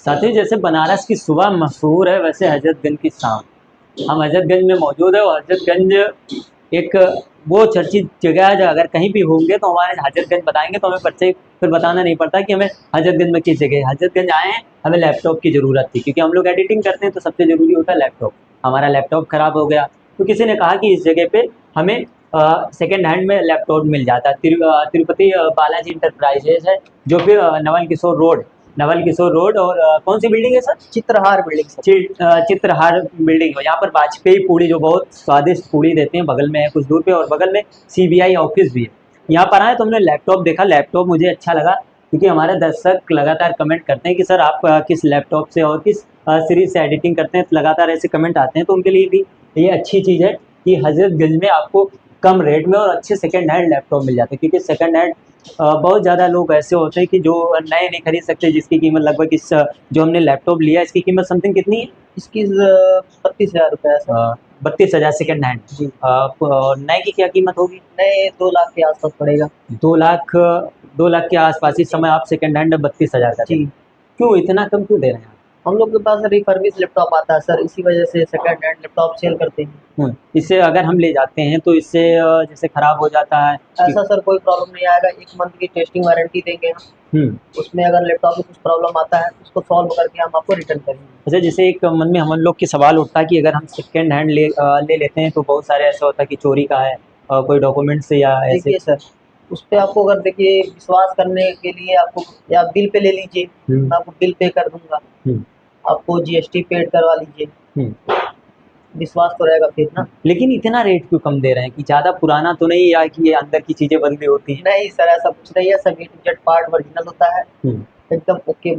साथ ही जैसे बनारस की सुबह मशहूर है, वैसे हजरतगंज की शाम। हम हजरतगंज में मौजूद है और हजरतगंज एक वो चर्चित जगह है, जो अगर कहीं भी होंगे तो हमारे हजरतगंज बताएंगे तो हमें बच्चे फिर बताना नहीं पड़ता कि हमें हजरतगंज में किस जगह। हजरतगंज आए हैं, हमें लैपटॉप की ज़रूरत थी, क्योंकि हम लोग एडिटिंग करते हैं तो सबसे ज़रूरी होता है लैपटॉप। हमारा लैपटॉप ख़राब हो गया तो किसी ने कहा कि इस जगह पे हमें सेकेंड हैंड में लैपटॉप मिल जाता है। तिरुपति बालाजी इंटरप्राइजेज है, जो कि नवल किशोर रोड और कौन सी बिल्डिंग है sir? Chitrahaar building sir. Chitrahaar building है। यहाँ पर वाजपेयी पूड़ी जो बहुत स्वादिष्ट पूड़ी देते हैं, बगल में है कुछ दूर पे, और बगल में सीबीआई ऑफिस भी है। यहाँ पर आए तो हमने लैपटॉप देखा, लैपटॉप मुझे अच्छा लगा, क्योंकि हमारे दर्शक लगातार कमेंट करते हैं कि सर आप किस लैपटॉप से और किस सीरीज से एडिटिंग करते हैं, तो लगातार ऐसे कमेंट आते हैं। तो उनके लिए भी ये अच्छी चीज़ है कि हजरतगंज में आपको कम रेट में और अच्छे सेकेंड हैंड लैपटॉप मिल जाते हैं, क्योंकि सेकेंड हैंड बहुत ज़्यादा लोग ऐसे होते हैं कि जो नए नहीं खरीद सकते, जिसकी कीमत लगभग इस जो हमने लैपटॉप लिया इसकी कीमत समथिंग कितनी है? इसकी 32,000 रुपये है सर। 32,000 सेकेंड हैंड जी। नए की क्या कीमत होगी? नए 2 लाख के आसपास पड़ेगा। 2 लाख के आसपास। इस समय आप सेकेंड हैंड 32,000 का दे रहे जी। हैं। क्यों इतना कम क्यों दे रहे हैं आप? हम लोग के पास रिफर्बिश लैपटॉप आता है सर, इसी वजह से सेकंड हैंड लैपटॉप सेल करते हैं। इससे अगर हम ले जाते हैं तो इससे जैसे खराब हो जाता है ऐसा सर कोई प्रॉब्लम नहीं आएगा, 1 मंथ की टेस्टिंग वारंटी देंगे हम। उसमें अगर लैपटॉप में कुछ प्रॉब्लम आता है उसको सॉल्व करके हम आपको रिटर्न करेंगे। अच्छा, जैसे एक मन में हम लोग की सवाल उठता है कि अगर हम सेकेंड हैंड ले लेते हैं तो बहुत सारे ऐसा होता है कि चोरी का है, कोई डॉक्यूमेंट्स या ऐसे। देखिए सर, उस पे आपको अगर देखिए विश्वास करने के लिए आपको या बिल पे ले लीजिए, मैं आपको बिल पे कर दूंगा, आपको जीएसटी पेड करवा लीजिए, विश्वास तो रहेगा फिर ना। लेकिन इतना रेट क्यों कम दे रहे हैं? कि ज़्यादा पुराना तो नहीं, या कि ये अंदर की चीज़ें बदली होती हैं? नहीं सर, ऐसा कुछ नहीं है, सब ए टू जेड पार्ट ओरिजिनल होता है, एकदम ओके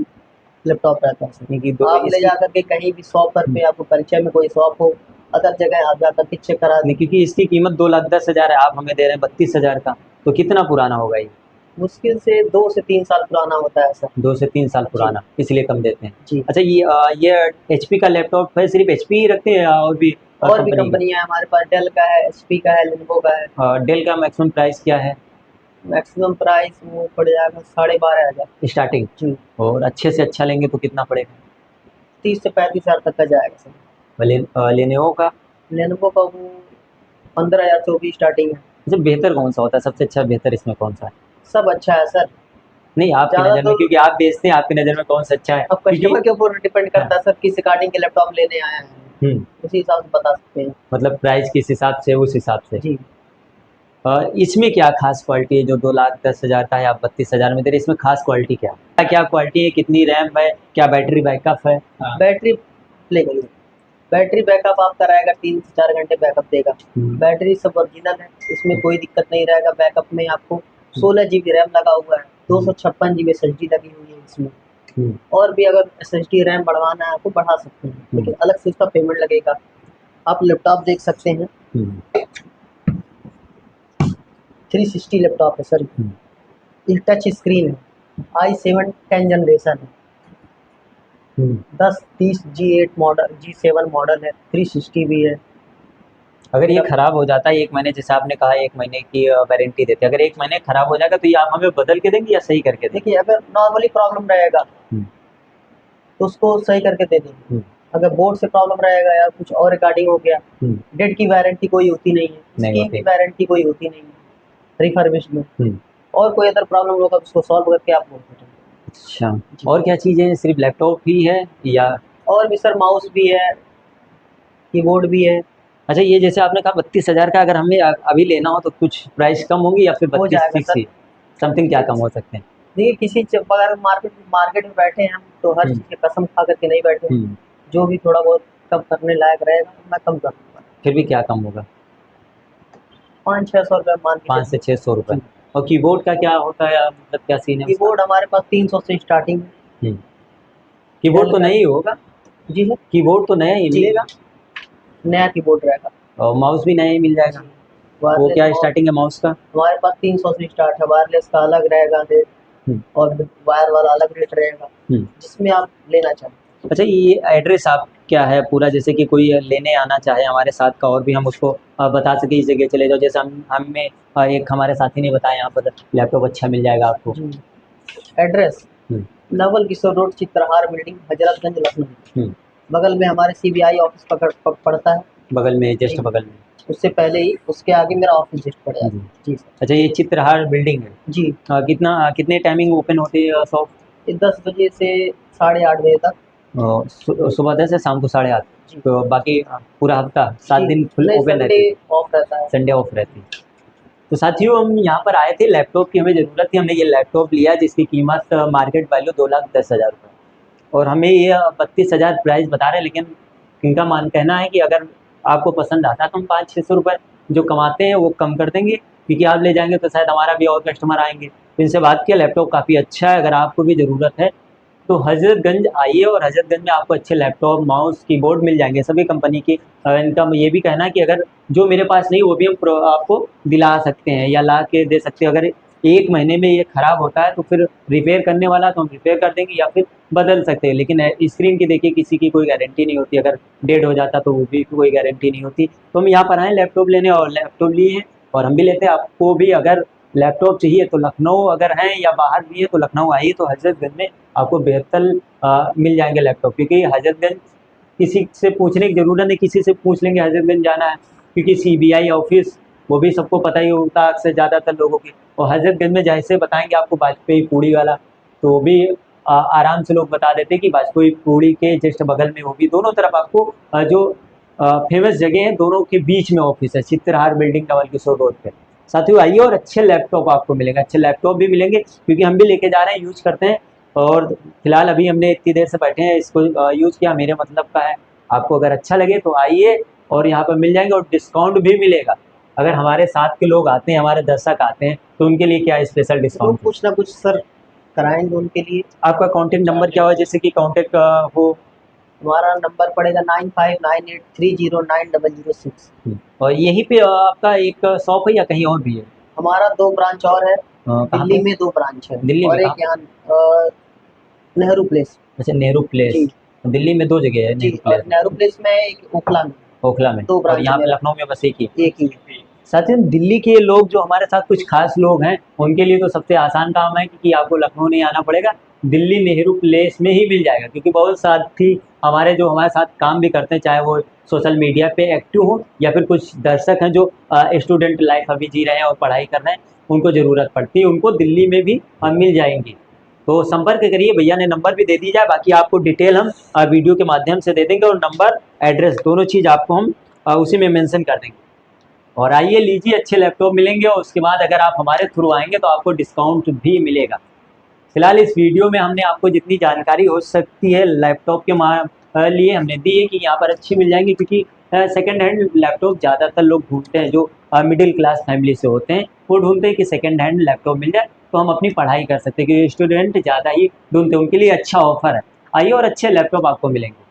लैपटॉप रहता है सर। आप ले जाकर के कहीं भी शॉप पर पे, आपको परिचय में कोई शॉप हो, अदर जगह आप जाकर के चेक करा दें। क्योंकि इसकी कीमत 2,10,000 है, आप हमें दे रहे हैं 32,000 का, तो कितना पुराना होगा ये? मुश्किल से 2 से 3 साल पुराना होता है सर। 2 से 3 साल पुराना, इसलिए कम देते हैं। जी। अच्छा, ये एचपी का लैपटॉप है? सिर्फ एचपी ही रखते हैं या और भी कंपनियां हैं हमारे पास? डेल का है, एचपी का है, लेनोवो का है। डेल का मैक्सिमम प्राइस क्या है? मैक्सिमम प्राइस वो पड़ जाएगा 12,500 स्टार्टिंग। जी। और अच्छे से अच्छा लेंगे तो कितना पड़ेगा? 30 से 35,000 तक का जाएगा सर। लेनोवो का? लेनोवो का वो 15,000 से भी स्टार्टिंग है। अच्छा, बेहतर कौन सा होता है? सबसे अच्छा बेहतर इसमें कौन सा है? सब अच्छा है सर। नहीं, आपकी नज़र में, क्योंकि आप बेचते हैं, आपकी नज़र में कौन सा अच्छा है? अब कस्टमर के ऊपर डिपेंड करता है सर, किस रिगार्डिंग के लैपटॉप लेने आए हैं, उसी हिसाब से बता सकते हैं। मतलब प्राइस किस हिसाब से, उस हिसाब से। जी। इसमें क्या खास क्वालिटी है जो 2,10,000 का है, आप 32,000 में दे रहे हैं? इसमें खास क्वालिटी क्या है? क्या क्वालिटी है? कितनी रैम है? क्या बैटरी बैकअप है? बैटरी बैटरी बैकअप आपका रहेगा 3 से 4 घंटे बैकअप देगा। बैटरी सब ओरिजिनल है, इसमें कोई दिक्कत नहीं रहेगा। बैकअप में आपको 16 GB रैम लगा हुआ है, 256 GB SSD लगी हुई है इसमें। और भी अगर SSD रैम बढ़वाना है तो बढ़ा सकते हैं, लेकिन अलग से उसका पेमेंट लगेगा। आप लैपटॉप देख सकते हैं, 360 लैपटॉप है सर। ये टच स्क्रीन है, i7 10 जनरेशन है, 1030 G8 मॉडल, G7 मॉडल है, 360 भी है। अगर ये खराब हो जाता है 1 महीने, जैसे आपने कहा 1 महीने की वारंटी देते हैं, अगर 1 महीने खराब हो जाएगा तो ये आप हमें बदल के देंगे या सही करके देंगे? देखिए, अगर नॉर्मली प्रॉब्लम रहेगा तो उसको सही करके दे देंगे। अगर बोर्ड से प्रॉब्लम रहेगा या कुछ और रिगार्डिंग हो गया, डेट की वारंटी कोई होती नहीं है, स्कीम की वारंटी कोई होती नहीं है रिफर्बिश्ड में। और कोई अदर प्रॉब्लम होगा तो उसको सॉल्व करके आप बोल सकते हैं। अच्छा, और क्या चीज़ें? सिर्फ लैपटॉप ही है या और भी सर? माउस भी है, कीबोर्ड भी है। अच्छा, ये जैसे आपने कहा 32,000 का, अगर हमें अभी लेना हो तो कुछ प्राइस कम होंगी या फिर 32 फिक्स ही? समथिंग क्या कम हो सकते हैं? देखिए, किसी अगर मार्केट में बैठे हैं हम तो हर चीज़ की कसम खा करके नहीं बैठे। जो भी थोड़ा बहुत कम करने लायक रहेगा मैं कम कर दूंगा। फिर भी क्या कम होगा? 500-600 रुपये मान के 5 से 600 रुपये। और कीबोर्ड का क्या होता है, मतलब क्या सीन है? कीबोर्ड हमारे पास 300 से स्टार्टिंग है। कीबोर्ड तो नया ही होगा? जी सर, कीबोर्ड तो नया ही मिलेगा? नया कीबोर्ड रहेगा। और माउस भी नया ही मिल जाएगा? वो क्या स्टार्टिंग है माउस का? हमारे पास 300 से स्टार्ट है। वायरलेस का अलग रहेगा रेट और वायर वाला अलग रेट रहेगा, जिसमें आप लेना चाहें। अच्छा, ये एड्रेस आप क्या है पूरा, जैसे कि कोई लेने आना चाहे हमारे साथ का, और भी हम उसको बता सके इस जगह चले जाओ, जैसे हमें एक हमारे साथी ने बताया यहाँ पर लैपटॉप अच्छा मिल जाएगा आपको। Address Naval Kishore road, Chitrahaar building, Hazratganj, Lucknow. हम्म, बगल में हमारे सीबीआई ऑफिस पड़ता है। बगल में, जस्ट जी, बगल में। उससे पहले ही उसके आगे मेरा ऑफिस जस्ट पड़ जाता जी। है। जी सर। अच्छा, ये चित्रहार बिल्डिंग है। जी, कितने टाइमिंग ओपन होती है शॉप? ये 10 बजे से 8:30 बजे तक। सुबह 10 से शाम को 8:30। जी तो बाकी पूरा हफ्ता 7 जी, दिन फुल नहीं ओपन संडे रहती है? ऑफ रहता है। संडे ऑफ रहती है। तो साथियों, हम यहाँ पर आए थे, लैपटॉप की हमें ज़रूरत थी। हमने ये लैपटॉप लिया जिसकी कीमत मार्केट वैल्यू 2,10,000 रुपये, और हमें ये 32,000 प्राइस बता रहे हैं। लेकिन इनका कहना है कि अगर आपको पसंद आता है तो हम 500-600 रुपये जो कमाते हैं वो कम कर देंगे, क्योंकि आप ले जाएंगे तो शायद हमारा भी और कस्टमर आएंगे। तो इनसे बात किया, लैपटॉप काफ़ी अच्छा है, अगर आपको भी ज़रूरत है तो हज़रतगंज आइए, और हज़रतगंज में आपको अच्छे लैपटॉप, माउस, कीबोर्ड मिल जाएंगे सभी कंपनी की। इनका ये भी कहना है कि अगर जो मेरे पास नहीं वो भी हम आपको दिला सकते हैं या ला के दे सकते हैं। अगर 1 महीने में ये ख़राब होता है तो फिर रिपेयर करने वाला तो हम रिपेयर कर देंगे या फिर बदल सकते हैं। लेकिन स्क्रीन की देखिए किसी की कोई गारंटी नहीं होती, अगर डेड हो जाता तो वो भी कोई गारंटी नहीं होती। तो हम यहाँ पर आए लैपटॉप लेने, और लैपटॉप लिए हैं, और हम भी लेते हैं। आपको भी अगर लैपटॉप चाहिए तो लखनऊ अगर हैं या बाहर भी है तो लखनऊ आइए, तो हज़रतगंज में आपको बेहतर मिल जाएंगे लैपटॉप। क्योंकि हज़रतगंज किसी से पूछने की ज़रूरत नहीं, किसी से पूछ लेंगे हज़रतगंज जाना है, क्योंकि सीबीआई ऑफिस वो भी सबको पता ही होता है अक्सर ज़्यादातर लोगों की। और हज़रतगंज में जैसे बताएंगे आपको वाजपेयी पूड़ी वाला, तो वो भी आराम से लोग बता देते हैं कि वाजपेयी पूड़ी के जस्ट बगल में, वो भी दोनों तरफ आपको जो फेमस जगह है दोनों के बीच में ऑफिस है, चित्रहार बिल्डिंग, नवल किशोर रोड पे। साथियों आइए, और अच्छे लैपटॉप आपको मिलेंगे, अच्छे लैपटॉप भी मिलेंगे, क्योंकि हम भी लेके जा रहे हैं, यूज करते हैं। और फिलहाल अभी हमने इतनी देर से बैठे हैं, इसको यूज किया, मेरे मतलब का है। आपको अगर अच्छा लगे तो आइए, और यहाँ पर मिल जाएंगे, और डिस्काउंट भी मिलेगा। अगर हमारे साथ के लोग आते हैं, हमारे दर्शक आते हैं, तो उनके लिए क्या स्पेशल तो डिस्काउंट है? कुछ ना कुछ सर कराएंगे उनके लिए। आपका कॉन्टैक्ट नंबर क्या हो, जैसे कि कॉन्टैक्ट हो? हमारा नंबर पड़ेगा 9598309006। और यहीं पे आपका एक शॉप है या कहीं और भी है? हमारा 2 ब्रांच और है। कहाँ दिल्ली पे? में 2 ब्रांच है, दिल्ली में और कहाँ एक पे? यहाँ नेहरू प्लेस। अच्छा, नेहरू प्लेस। जी दिल्ली में 2 जगह है जी, नेहरू और प्लेस। नेहरू प्लेस में एक ओखला में। ओखला में। 2 और ब्रांच है यहाँ पे मेरा, लखनऊ में बस एक ही? एक ही है। साथियों, दिल्ली के लोग जो हमारे साथ कुछ खास लोग हैं, उनके लिए तो सबसे आसान काम है, क्योंकि आपको लखनऊ नहीं आना पड़ेगा, दिल्ली नेहरू प्लेस में ही मिल जाएगा। क्योंकि बहुत साथी हमारे जो हमारे साथ काम भी करते हैं, चाहे वो सोशल मीडिया पे एक्टिव हो या फिर कुछ दर्शक हैं जो स्टूडेंट लाइफ अभी जी रहे हैं और पढ़ाई कर रहे हैं, उनको ज़रूरत पड़ती है, उनको दिल्ली में भी मिल जाएंगी। तो संपर्क करिए, भैया ने नंबर भी दे दी जाए, बाकी आपको डिटेल हम वीडियो के माध्यम से दे देंगे, और नंबर, एड्रेस, दोनों चीज़ आपको हम उसी में मेंशन कर देंगे। और आइए, लीजिए, अच्छे लैपटॉप मिलेंगे, और उसके बाद अगर आप हमारे थ्रू आएंगे तो आपको डिस्काउंट भी मिलेगा। फिलहाल इस वीडियो में हमने आपको जितनी जानकारी हो सकती है लैपटॉप के लिए हमने दी है, कि यहाँ पर अच्छी मिल जाएंगी, क्योंकि सेकंड हैंड लैपटॉप ज़्यादातर लोग ढूंढते हैं, जो मिडिल क्लास फैमिली से होते हैं, वो ढूंढते हैं कि सेकंड हैंड लैपटॉप मिल जाए तो हम अपनी पढ़ाई कर सकते हैं, क्योंकि स्टूडेंट ज़्यादा ही ढूंढते हैं, उनके लिए अच्छा ऑफर है। आइए, और अच्छे लैपटॉप आपको मिलेंगे।